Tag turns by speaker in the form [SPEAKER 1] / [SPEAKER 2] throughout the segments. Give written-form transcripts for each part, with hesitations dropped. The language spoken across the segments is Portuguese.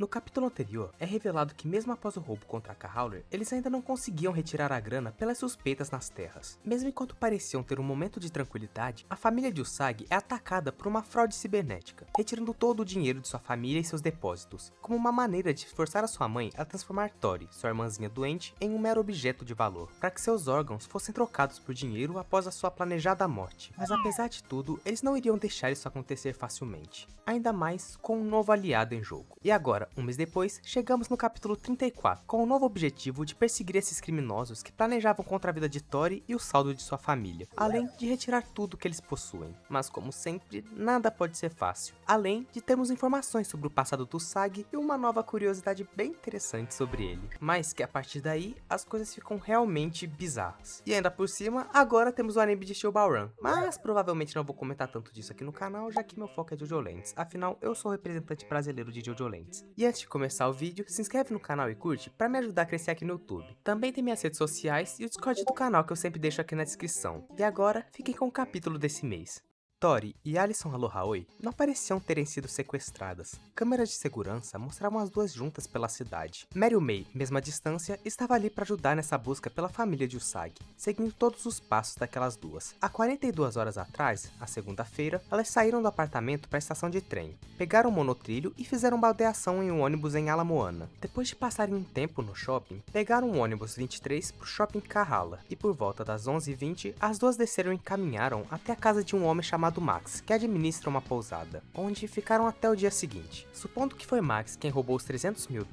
[SPEAKER 1] No capítulo anterior, é revelado que mesmo após o roubo contra a Cahauler, eles ainda não conseguiam retirar a grana pelas suspeitas nas terras. Mesmo enquanto pareciam ter um momento de tranquilidade, a família de Usagi é atacada por uma fraude cibernética, retirando todo o dinheiro de sua família e seus depósitos, como uma maneira de forçar a sua mãe a transformar Tori, sua irmãzinha doente, em um mero objeto de valor, para que seus órgãos fossem trocados por dinheiro após a sua planejada morte. Mas apesar de tudo, eles não iriam deixar isso acontecer facilmente, ainda mais com um novo aliado em jogo. E agora, um mês depois, chegamos no capítulo 34, com o novo objetivo de perseguir esses criminosos que planejavam contra a vida de Tori e o saldo de sua família, além de retirar tudo que eles possuem. Mas como sempre, nada pode ser fácil, além de termos informações sobre o passado do Usagi e uma nova curiosidade bem interessante sobre ele. Mas que a partir daí, as coisas ficam realmente bizarras. E ainda por cima, agora temos o anime de Shoubaran, mas provavelmente não vou comentar tanto disso aqui no canal, já que meu foco é Jojo Lentes, afinal eu sou o representante brasileiro de Jojo Lentes. E antes de começar o vídeo, se inscreve no canal e curte para me ajudar a crescer aqui no YouTube. Também tem minhas redes sociais e o Discord do canal que eu sempre deixo aqui na descrição. E agora, fiquem com o capítulo desse mês. Tori e Alison Alohaoi não pareciam terem sido sequestradas. Câmeras de segurança mostravam as duas juntas pela cidade. Meryl May, mesmo à distância, estava ali para ajudar nessa busca pela família de Usagi, seguindo todos os passos daquelas duas. Há 42 horas atrás, a segunda-feira, elas saíram do apartamento para a estação de trem, pegaram um monotrilho e fizeram baldeação em um ônibus em Alamoana. Depois de passarem um tempo no shopping, pegaram o ônibus 23 para o shopping Kahala, e por volta das 11h20, as duas desceram e caminharam até a casa de um homem chamado Max, que administra uma pousada, onde ficaram até o dia seguinte. Supondo que foi Max quem roubou os $300 mil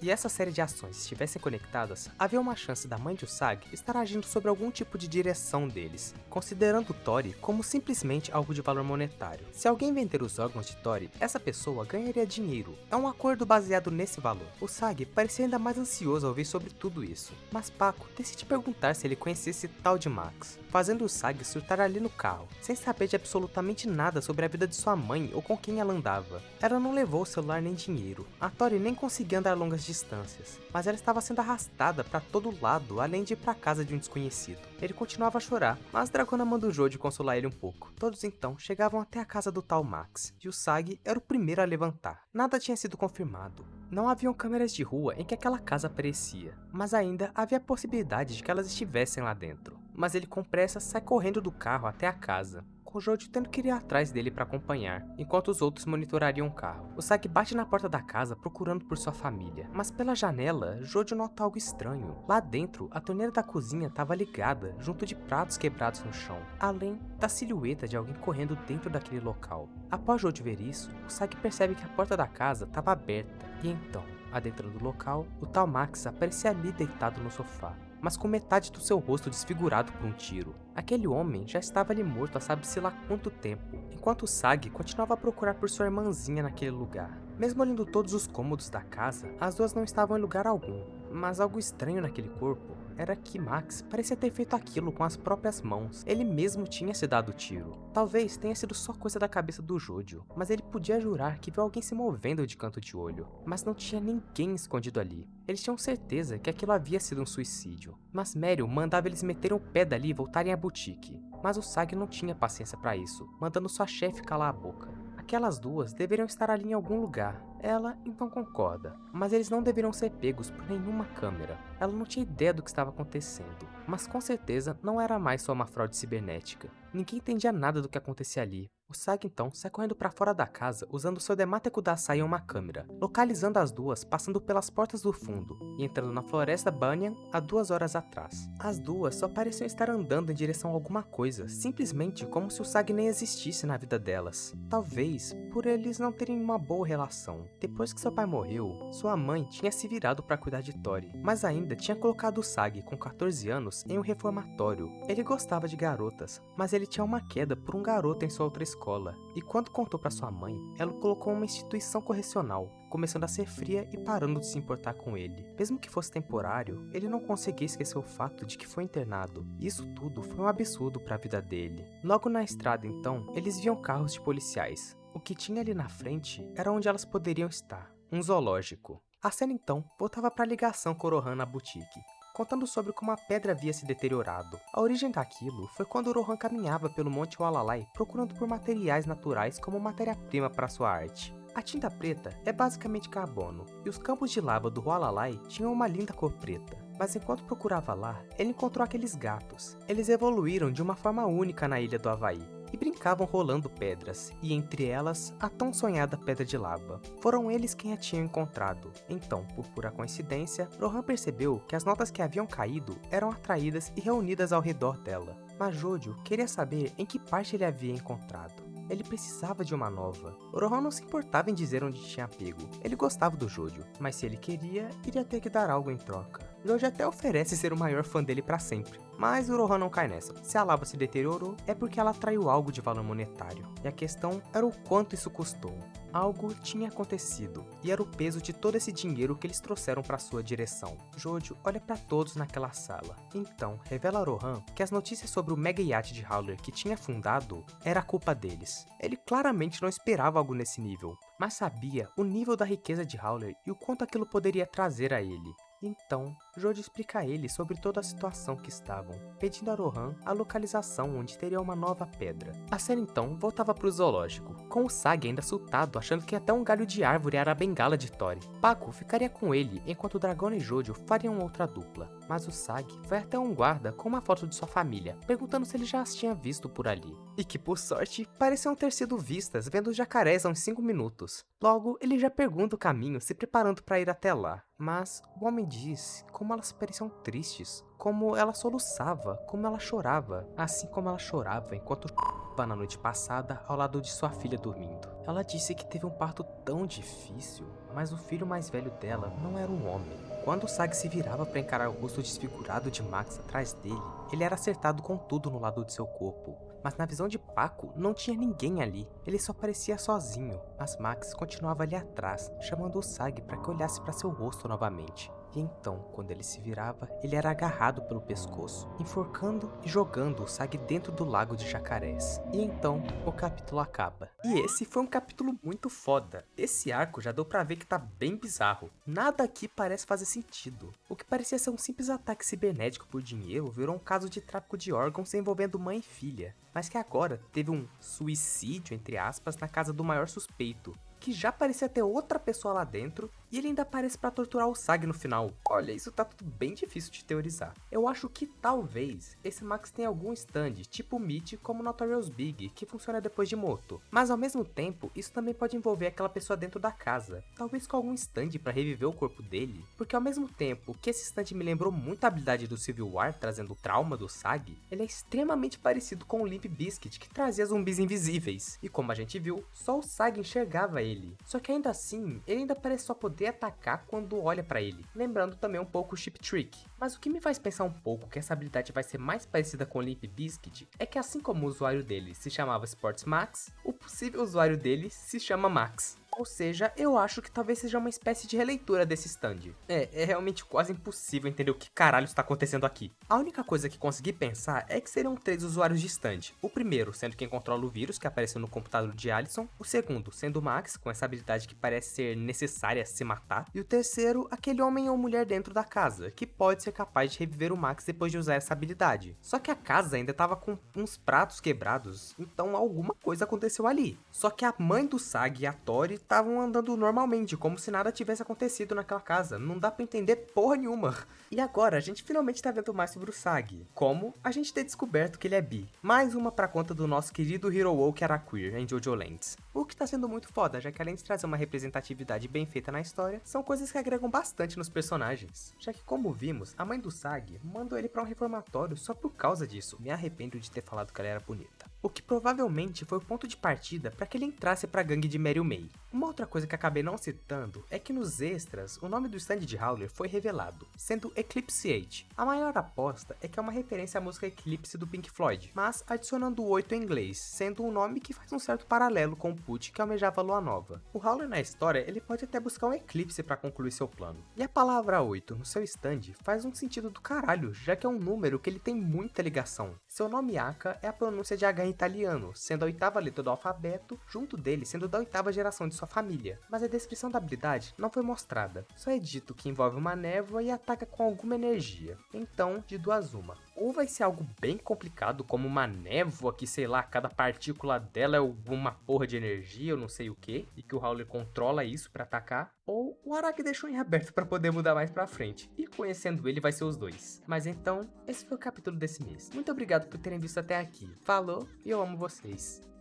[SPEAKER 1] e essa série de ações estivessem conectadas, havia uma chance da mãe de Usagi estar agindo sobre algum tipo de direção deles, considerando Tori como simplesmente algo de valor monetário. Se alguém vender os órgãos de Tori, essa pessoa ganharia dinheiro. É um acordo baseado nesse valor. Usagi parecia ainda mais ansioso ao ouvir sobre tudo isso, mas Paco decide perguntar se ele conhecia esse tal de Max, fazendo Usagi surtar ali no carro, sem saber de absolutamente nada sobre a vida de sua mãe ou com quem ela andava. Ela não levou o celular nem dinheiro. A Tori nem conseguia andar longas distâncias, mas ela estava sendo arrastada para todo lado, além de ir para casa de um desconhecido. Ele continuava a chorar, mas Dragona manda o Jojo consolar ele um pouco. Todos então chegavam até a casa do tal Max, e Usagi era o primeiro a levantar. Nada tinha sido confirmado. Não haviam câmeras de rua em que aquela casa aparecia, mas ainda havia a possibilidade de que elas estivessem lá dentro. Mas ele com pressa sai correndo do carro até a casa, com Jojo tendo que ir atrás dele para acompanhar, enquanto os outros monitorariam o carro. Usagi bate na porta da casa procurando por sua família, mas pela janela, Jojo nota algo estranho. Lá dentro, a torneira da cozinha estava ligada, junto de pratos quebrados no chão, além da silhueta de alguém correndo dentro daquele local. Após Jojo ver isso, Usagi percebe que a porta da casa estava aberta, e então, adentrando o local, o tal Max aparecia ali deitado no sofá, mas com metade do seu rosto desfigurado por um tiro. Aquele homem já estava ali morto há sabe-se lá quanto tempo, enquanto Usagi continuava a procurar por sua irmãzinha naquele lugar. Mesmo olhando todos os cômodos da casa, as duas não estavam em lugar algum, mas algo estranho naquele corpo era que Max parecia ter feito aquilo com as próprias mãos. Ele mesmo tinha se dado o tiro. Talvez tenha sido só coisa da cabeça do Jojo, mas ele podia jurar que viu alguém se movendo de canto de olho. Mas não tinha ninguém escondido ali. Eles tinham certeza que aquilo havia sido um suicídio. Mas Meryl mandava eles meterem o pé dali e voltarem à boutique. Mas Usagi não tinha paciência para isso, mandando sua chefe calar a boca. Aquelas duas deveriam estar ali em algum lugar. Ela então concorda, mas eles não deveriam ser pegos por nenhuma câmera. Ela não tinha ideia do que estava acontecendo, mas com certeza não era mais só uma fraude cibernética. Ninguém entendia nada do que acontecia ali. Usagi então sai correndo para fora da casa usando seu Demate Kudasai em uma câmera, localizando as duas passando pelas portas do fundo e entrando na floresta Banyan há 2 horas atrás. As duas só pareciam estar andando em direção a alguma coisa, simplesmente como se Usagi nem existisse na vida delas. Talvez por eles não terem uma boa relação. Depois que seu pai morreu, sua mãe tinha se virado para cuidar de Tori, mas ainda tinha colocado Usagi com 14 anos em um reformatório. Ele gostava de garotas, mas ele tinha uma queda por um garoto em sua outra escola, e quando contou para sua mãe, ela o colocou em uma instituição correcional, começando a ser fria e parando de se importar com ele. Mesmo que fosse temporário, ele não conseguia esquecer o fato de que foi internado. Isso tudo foi um absurdo para a vida dele. Logo na estrada então, eles viam carros de policiais. O que tinha ali na frente era onde elas poderiam estar, um zoológico. A cena então voltava para a ligação com Rohan na boutique, contando sobre como a pedra havia se deteriorado. A origem daquilo foi quando Rohan caminhava pelo Monte Walalai procurando por materiais naturais como matéria-prima para sua arte. A tinta preta é basicamente carbono, e os campos de lava do Hualalai tinham uma linda cor preta. Mas enquanto procurava lá, ele encontrou aqueles gatos. Eles evoluíram de uma forma única na ilha do Havaí, e brincavam rolando pedras, e entre elas, a tão sonhada pedra de lava. Foram eles quem a tinham encontrado. Então, por pura coincidência, Rohan percebeu que as notas que haviam caído eram atraídas e reunidas ao redor dela. Mas Jojo queria saber em que parte ele havia encontrado. Ele precisava de uma nova. Rohan não se importava em dizer onde tinha pego. Ele gostava do Jojo, mas se ele queria, iria ter que dar algo em troca. Jojo até oferece ser o maior fã dele pra sempre, mas o Rohan não cai nessa. Se a lava se deteriorou, é porque ela atraiu algo de valor monetário, e a questão era o quanto isso custou. Algo tinha acontecido, e era o peso de todo esse dinheiro que eles trouxeram para sua direção. Jojo olha para todos naquela sala. Então, revela a Rohan que as notícias sobre o mega iate de Howler que tinha afundado era culpa deles. Ele claramente não esperava algo nesse nível, mas sabia o nível da riqueza de Howler e o quanto aquilo poderia trazer a ele. Então, Jojo explica a ele sobre toda a situação que estavam, pedindo a Rohan a localização onde teria uma nova pedra. A cena então voltava para o zoológico, com o Sag ainda assustado, achando que até um galho de árvore era a bengala de Tori. Paco ficaria com ele, enquanto o Dragão e Jojo fariam outra dupla. Mas o Sag foi até um guarda com uma foto de sua família, perguntando se ele já as tinha visto por ali. E que, por sorte, pareciam ter sido vistas vendo os jacarés há uns 5 minutos. Logo, ele já pergunta o caminho, se preparando para ir até lá. Mas o homem diz como elas pareciam tristes, como ela soluçava, como ela chorava, assim como ela chorava enquanto na noite passada ao lado de sua filha dormindo. Ela disse que teve um parto tão difícil, mas o filho mais velho dela não era um homem. Quando o Sag se virava para encarar o rosto desfigurado de Max atrás dele, ele era acertado com tudo no lado de seu corpo. Mas na visão de Paco, não tinha ninguém ali. Ele só parecia sozinho, mas Max continuava ali atrás, chamando o Sag para que olhasse para seu rosto novamente. E então, quando ele se virava, ele era agarrado pelo pescoço, enforcando e jogando o Sag dentro do lago de jacarés. E então, o capítulo acaba. E esse foi um capítulo muito foda. Esse arco já deu pra ver que tá bem bizarro. Nada aqui parece fazer sentido. O que parecia ser um simples ataque cibernético por dinheiro virou um caso de tráfico de órgãos envolvendo mãe e filha. Mas que agora teve um suicídio, entre aspas, na casa do maior suspeito, que já parecia ter outra pessoa lá dentro, e ele ainda aparece pra torturar o Sag no final. Olha, isso tá tudo bem difícil de teorizar. Eu acho que talvez esse Max tenha algum stand, tipo Meat como Notorious Big, que funciona depois de morto. Mas ao mesmo tempo, isso também pode envolver aquela pessoa dentro da casa, talvez com algum stand pra reviver o corpo dele, porque ao mesmo tempo que esse stand me lembrou muito a habilidade do Civil War, trazendo o trauma do Sag, ele é extremamente parecido com o Limp Bizkit, que trazia zumbis invisíveis. E como a gente viu, só o Sag enxergava ele. Só que ainda assim, ele ainda parece só poder atacar quando olha pra ele, lembrando também um pouco o Chip Trick. Mas o que me faz pensar um pouco que essa habilidade vai ser mais parecida com o Limp Bizkit é que assim como o usuário dele se chamava Sports Max, o possível usuário dele se chama Max. Ou seja, eu acho que talvez seja uma espécie de releitura desse stand. É realmente quase impossível entender o que caralho está acontecendo aqui. A única coisa que consegui pensar é que seriam 3 usuários de stand. O primeiro sendo quem controla o vírus que apareceu no computador de Allison, o segundo sendo o Max, com essa habilidade que parece ser necessária se matar, e o terceiro, aquele homem ou mulher dentro da casa, que pode ser capaz de reviver o Max depois de usar essa habilidade. Só que a casa ainda estava com uns pratos quebrados, então alguma coisa aconteceu ali. Só que a mãe do Sag e a Tori estavam andando normalmente, como se nada tivesse acontecido naquela casa. Não dá pra entender porra nenhuma. E agora a gente finalmente tá vendo mais sobre o Sag, como a gente ter descoberto que ele é bi. Mais uma pra conta do nosso querido Hero Wo que era queer em Jojo Lands. O que tá sendo muito foda, já que além de trazer uma representatividade bem feita na história, são coisas que agregam bastante nos personagens. Já que como vimos, a mãe do Sag mandou ele pra um reformatório só por causa disso. Me arrependo de ter falado que ela era bonita. O que provavelmente foi o ponto de partida para que ele entrasse para a gangue de Meryl May. Uma outra coisa que acabei não citando é que nos extras, o nome do stand de Howler foi revelado, sendo Eclipse 8. A maior aposta é que é uma referência à música Eclipse do Pink Floyd, mas adicionando o 8 em inglês, sendo um nome que faz um certo paralelo com o Put que almejava a Lua Nova. O Howler na história, ele pode até buscar um eclipse para concluir seu plano. E a palavra 8 no seu stand faz um sentido do caralho, já que é um número que ele tem muita ligação. Seu nome Aka é a pronúncia de H em italiano, sendo a 8ª letra do alfabeto, junto dele sendo da 8ª geração de sua família. Mas a descrição da habilidade não foi mostrada, só é dito que envolve uma névoa e ataca com alguma energia. Então, de duas uma. Ou vai ser algo bem complicado, como uma névoa que, sei lá, cada partícula dela é alguma porra de energia, eu não sei o que, e que o Howler controla isso pra atacar. Ou o Araki deixou em aberto pra poder mudar mais pra frente, e conhecendo ele vai ser os dois. Mas então, esse foi o capítulo desse mês. Muito obrigado por terem visto até aqui. Falou, e eu amo vocês.